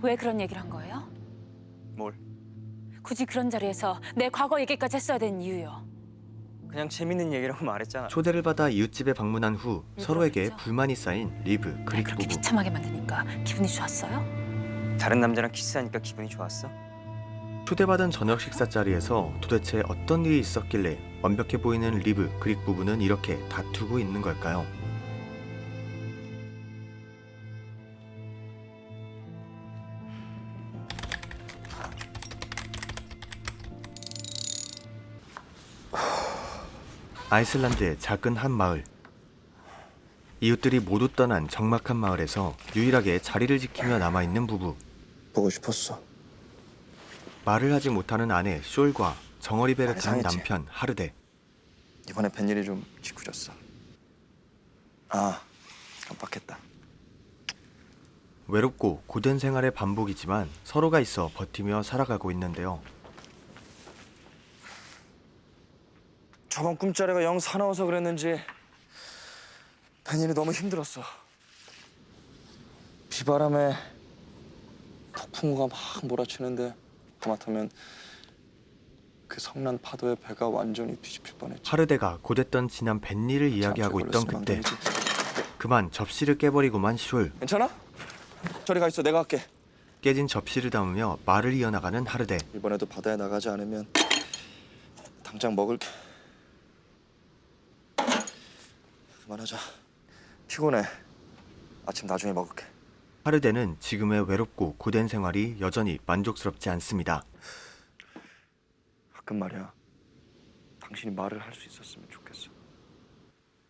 왜 그런 얘기를 한 거예요? 뭘? 굳이 그런 자리에서 내 과거 얘기까지 했어야 되는 이유요. 그냥 재밌는 얘기라고 말했잖아. 초대를 받아 이웃집에 방문한 후 서로에게 그랬죠? 불만이 쌓인 리브, 날 그릭 그렇게 부부. 비참하게 만드니까 기분이 좋았어요? 다른 남자랑 키스하니까 기분이 좋았어? 초대받은 저녁 식사 자리에서 도대체 어떤 일이 있었길래 완벽해 보이는 리브, 그릭 부부는 이렇게 다투고 있는 걸까요? 아이슬란드의 작은 한 마을. 이웃들이 모두 떠난 적막한 마을에서 유일하게 자리를 지키며 남아있는 부부. 보고 싶었어. 말을 하지 못하는 아내 숄과 정어리 베르탄 상했지. 남편 하르데. 이번에 벤일이 좀 짓궂었어. 아, 깜빡했다. 외롭고 고된 생활의 반복이지만 서로가 있어 버티며 살아가고 있는데요. 저번 꿈자리가 영 사나워서 그랬는지 벤일이 너무 힘들었어. 비바람에 폭풍우가 막 몰아치는데 하마터면 그 성난 파도에 배가 완전히 뒤집힐 뻔했지. 하르데가 곧했던 지난 벤일을 이야기하고 있던 그때 그만 접시를 깨버리고만 숄. 괜찮아? 저리 가 있어. 내가 할게. 깨진 접시를 담으며 말을 이어나가는 하르데. 이번에도 바다에 나가지 않으면 당장 먹을 게. 그만하자. 피곤해. 아침 나중에 먹을게. 하르데는 지금의 외롭고 고된 생활이 여전히 만족스럽지 않습니다. 가끔 말이야. 당신이 말을 할 수 있었으면 좋겠어.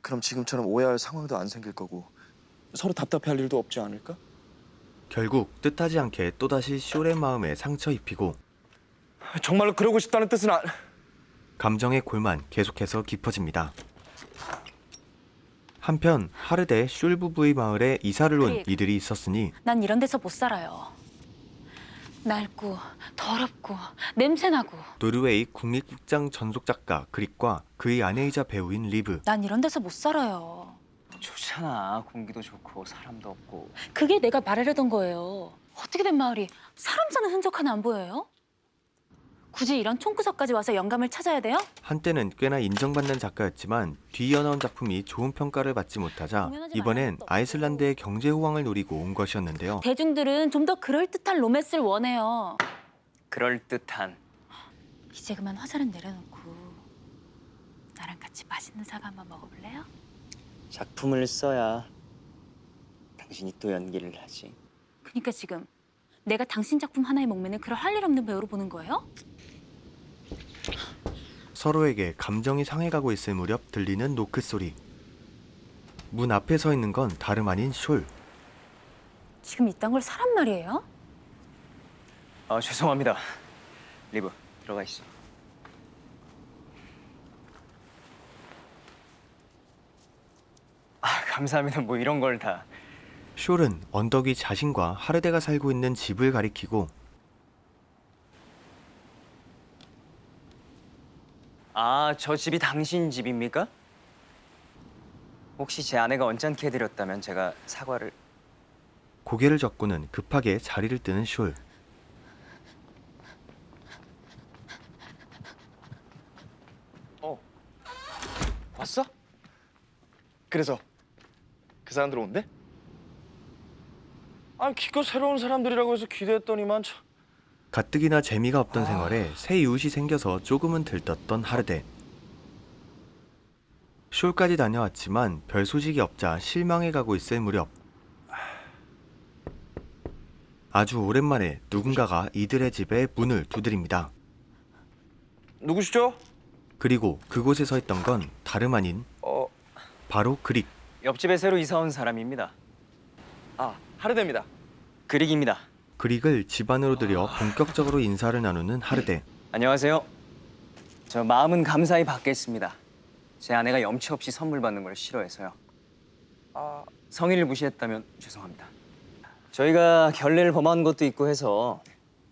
그럼 지금처럼 오해할 상황도 안 생길 거고 서로 답답해할 일도 없지 않을까? 결국 뜻하지 않게 또다시 숄의 마음에 상처 입히고 정말로 그러고 싶다는 뜻은 안... 감정의 골만 계속해서 깊어집니다. 한편 하르데 숄 부부의 마을에 이사를 온 그릭. 이들이 있었으니 난 이런 데서 못 살아요. 낡고 더럽고 냄새나고. 노르웨이 국립극장 전속 작가 그릭과 그의 아내이자 배우인 리브. 난 이런 데서 못 살아요. 좋잖아. 공기도 좋고 사람도 없고. 그게 내가 말하려던 거예요. 어떻게 된 마을이 사람 사는 흔적 하나 안 보여요? 굳이 이런 총구석까지 와서 영감을 찾아야 돼요? 한때는 꽤나 인정받는 작가였지만 뒤이어나온 작품이 좋은 평가를 받지 못하자 공연하지 이번엔 말라는 것도 없고. 아이슬란드의 경제 호황을 노리고 온 것이었는데요. 대중들은 좀 더 그럴듯한 로맨스를 원해요. 그럴듯한. 이제 그만 화살은 내려놓고 나랑 같이 맛있는 사과 한번 먹어볼래요? 작품을 써야 당신이 또 연기를 하지. 그러니까 지금 내가 당신 작품 하나에 목매는 그럴 할 일 없는 배우로 보는 거예요? 서로에게 감정이 상해가고 있을 무렵 들리는 노크 소리. 문 앞에 서 있는 건 다름 아닌 숄. 지금 이딴 걸 사람 말이에요? 아, 죄송합니다. 리브, 들어가 있어. 아, 감사합니다. 뭐 이런 걸 다. 숄은 언덕 위 자신과 하르데가 살고 있는 집을 가리키고 아, 저 집이 당신 집입니까? 혹시 제 아내가 언짢게 해드렸다면 제가 사과를... 고개를 젓고는 급하게 자리를 뜨는 숄. 왔어? 그래서 그 사람들 온대? 아니 기껏 새로운 사람들이라고 해서 기대했더니만 참... 가뜩이나 재미가 없던 생활에 새 이웃이 생겨서 조금은 들떴던 하르데. 숄까지 다녀왔지만 별 소식이 없자 실망해가고 있을 무렵 아주 오랜만에 누군가가 이들의 집에 문을 두드립니다. 누구시죠? 그리고 그곳에 서 있던 건 다름 아닌 바로 그릭. 옆집에 새로 이사 온 사람입니다. 아, 하르데입니다. 그릭입니다. 그릭을 집 안으로 들여 본격적으로 인사를 나누는 하르데. 안녕하세요. 저 마음은 감사히 받겠습니다. 제 아내가 염치 없이 선물 받는 걸 싫어해서요. 아, 성의를 무시했다면 죄송합니다. 저희가 결례를 범한 것도 있고 해서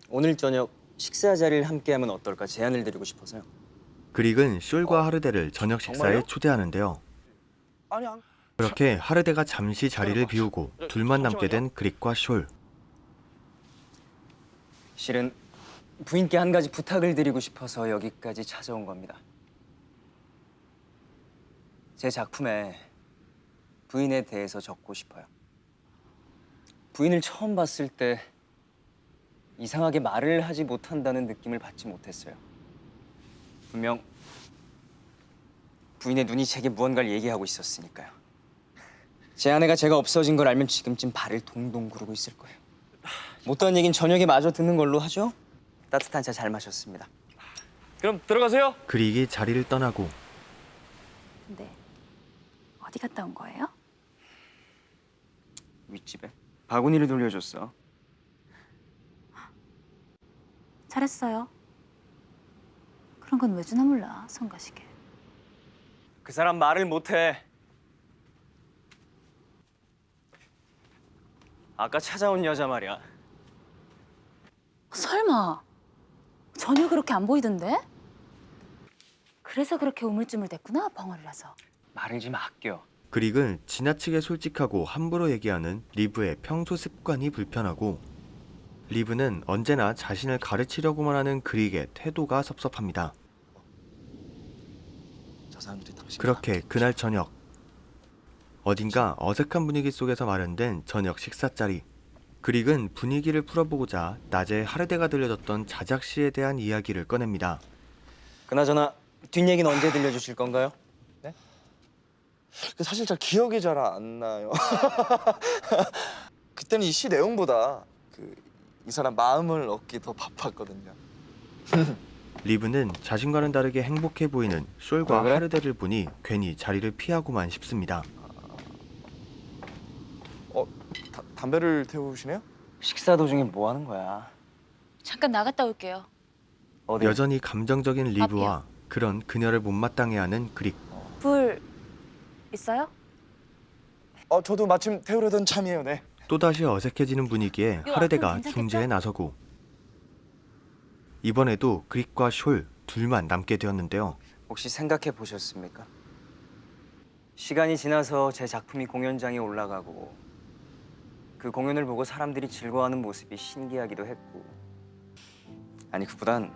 오늘 저녁 식사 자리를 함께하면 어떨까 제안을 드리고 싶어서요. 그릭은 숄과 하르데를 저녁 식사에 정말요? 초대하는데요. 아니 안... 그렇게 하르데가 잠시 자리를 비우고 둘만 남게 된 그릭과 숄. 실은 부인께 한 가지 부탁을 드리고 싶어서 여기까지 찾아온 겁니다. 제 작품에 부인에 대해서 적고 싶어요. 부인을 처음 봤을 때 이상하게 말을 하지 못한다는 느낌을 받지 못했어요. 분명 부인의 눈이 제게 무언가를 얘기하고 있었으니까요. 제 아내가 제가 없어진 걸 알면 지금쯤 발을 동동 구르고 있을 거예요. 못다한 얘긴 저녁에 마저 듣는 걸로 하죠? 따뜻한 차 잘 마셨습니다. 그럼 들어가세요. 그릭이 자리를 떠나고 근데 어디 갔다 온 거예요? 윗집에 바구니를 돌려줬어. 잘했어요. 그런 건 왜 주나 몰라, 성가시게. 그 사람 말을 못해. 아까 찾아온 여자 말이야. 설마 전혀 그렇게 안 보이던데? 그래서 그렇게 우물쭈물댔구나, 벙어리를 라서. 말을 좀 아껴. 그릭은 지나치게 솔직하고 함부로 얘기하는 리브의 평소 습관이 불편하고 리브는 언제나 자신을 가르치려고만 하는 그릭의 태도가 섭섭합니다. 저 사람들이 당신 그렇게 그날 저녁 어딘가 어색한 분위기 속에서 마련된 저녁 식사 자리. 그릭은 분위기를 풀어보고자 낮에 하르데가 들려줬던 자작시에 대한 이야기를 꺼냅니다. 그나저나 뒷얘기는 언제 들려주실 건가요? 사실 잘 기억이 잘 안 나요. 그때는 이 시 내용보다 이 사람 마음을 얻기 더 바빴거든요. 리브는 자신과는 다르게 행복해 보이는 숄과 그래? 하르데를 보니 괜히 자리를 피하고만 싶습니다. 담배를 태우시네요? 식사 도중에 뭐 하는 거야? 잠깐 나갔다 올게요. 어디? 여전히 감정적인 리브와 앞이요. 그런 그녀를 못마땅해하는 그릭. 불 있어요? 저도 마침 태우려던 참이에요. 네. 또다시 어색해지는 분위기에 이거 하르데가 앞으로 괜찮겠죠? 중재에 나서고 이번에도 그릭과 숄 둘만 남게 되었는데요. 혹시 생각해 보셨습니까? 시간이 지나서 제 작품이 공연장에 올라가고 그 공연을 보고 사람들이 즐거워하는 모습이 신기하기도 했고, 아니 그보단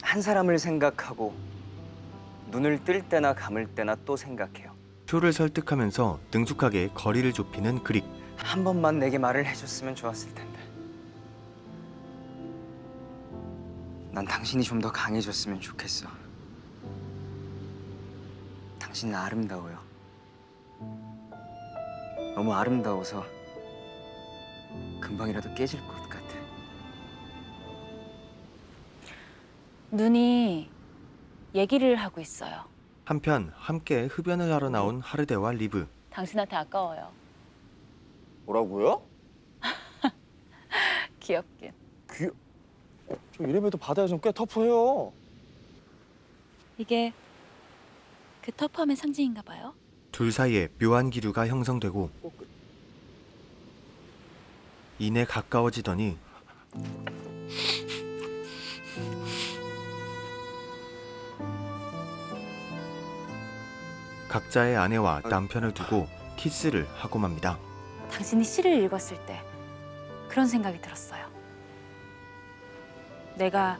한 사람을 생각하고 눈을 뜰 때나 감을 때나 또 생각해요. 숄을 설득하면서 능숙하게 거리를 좁히는 그릭. 한 번만 내게 말을 해줬으면 좋았을 텐데. 난 당신이 좀 더 강해졌으면 좋겠어. 당신은 아름다워요. 너무 아름다워서 금방이라도 깨질 것 같아. 눈이 얘기를 하고 있어요. 한편 함께 흡연을 하러 나온 하르데와 리브. 당신한테 아까워요. 뭐라고요? 귀엽긴. 저 이래봬도 바다에선 꽤 터프해요. 이게 그 터프함의 상징인가 봐요. 둘 사이에 묘한 기류가 형성되고 이내 가까워지더니 각자의 아내와 남편을 두고 키스를 하고 맙니다. 당신이 시를 읽었을 때 그런 생각이 들었어요. 내가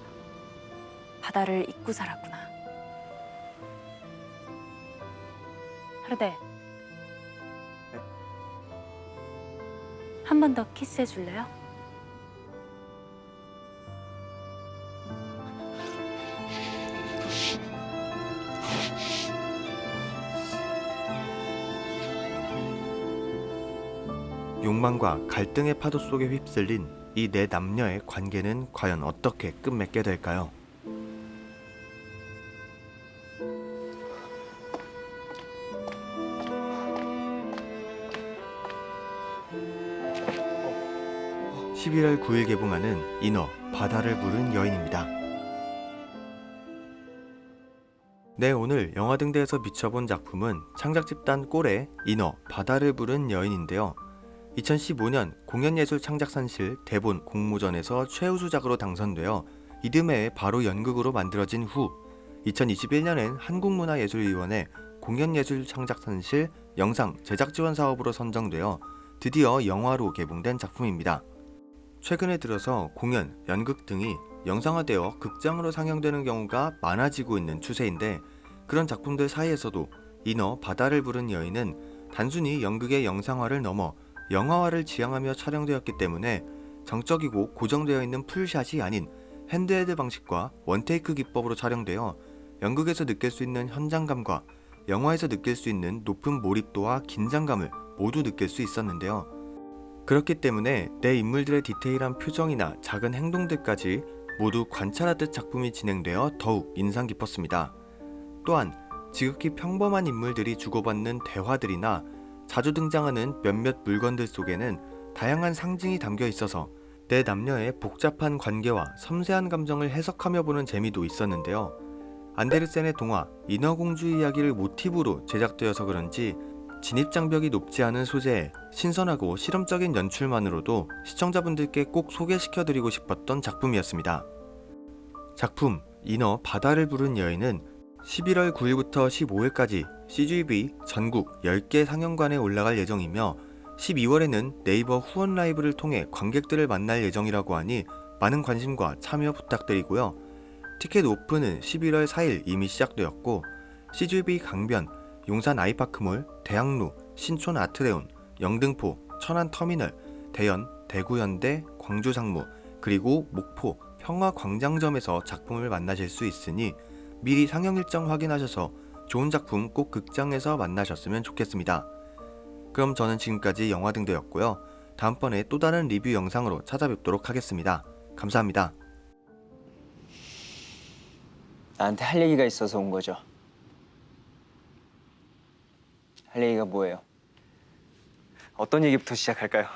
바다를 잊고 살았구나. 하르데, 한 번 더 키스해 줄래요? 욕망과 갈등의 파도 속에 휩쓸린 이 네 남녀의 관계는 과연 어떻게 끝맺게 될까요? (11월 9일) 개봉하는 인어 바다를 부른 여인입니다. 네, 오늘 영화 등대에서 비춰본 작품은 창작집단 꼴의 인어 바다를 부른 여인인데요. 2015년 공연예술창작산실 대본 공모전에서 최우수작으로 당선되어 이듬해 바로 연극으로 만들어진 후 2021년엔 한국문화예술위원회 공연예술창작산실 영상 제작지원 사업으로 선정되어 드디어 영화로 개봉된 작품입니다. 최근에 들어서 공연, 연극 등이 영상화되어 극장으로 상영되는 경우가 많아지고 있는 추세인데 그런 작품들 사이에서도 인어 바다를 부른 여인은 단순히 연극의 영상화를 넘어 영화화를 지향하며 촬영되었기 때문에 정적이고 고정되어 있는 풀샷이 아닌 핸드헤드 방식과 원테이크 기법으로 촬영되어 연극에서 느낄 수 있는 현장감과 영화에서 느낄 수 있는 높은 몰입도와 긴장감을 모두 느낄 수 있었는데요. 그렇기 때문에 내 인물들의 디테일한 표정이나 작은 행동들까지 모두 관찰하듯 작품이 진행되어 더욱 인상 깊었습니다. 또한 지극히 평범한 인물들이 주고받는 대화들이나 자주 등장하는 몇몇 물건들 속에는 다양한 상징이 담겨 있어서 내 남녀의 복잡한 관계와 섬세한 감정을 해석하며 보는 재미도 있었는데요. 안데르센의 동화 인어공주 이야기를 모티브로 제작되어서 그런지 진입장벽이 높지 않은 소재에 신선하고 실험적인 연출만으로도 시청자분들께 꼭 소개시켜드리고 싶었던 작품이었습니다. 작품 인어 바다를 부른 여인은 11월 9일부터 15일까지 CGV 전국 10개 상영관에 올라갈 예정이며 12월에는 네이버 후원 라이브를 통해 관객들을 만날 예정이라고 하니 많은 관심과 참여 부탁드리고요. 티켓 오픈은 11월 4일 이미 시작되었고 CGV 강변, 용산 아이파크몰, 대학로, 신촌 아트레온, 영등포, 천안터미널, 대연, 대구현대, 광주상무, 그리고 목포, 평화광장점에서 작품을 만나실 수 있으니 미리 상영 일정 확인하셔서 좋은 작품 꼭 극장에서 만나셨으면 좋겠습니다. 그럼 저는 지금까지 영화등대였고요. 다음번에 또 다른 리뷰 영상으로 찾아뵙도록 하겠습니다. 감사합니다. 나한테 할 얘기가 있어서 온 거죠. 할 얘기가 뭐예요? 어떤 얘기부터 시작할까요?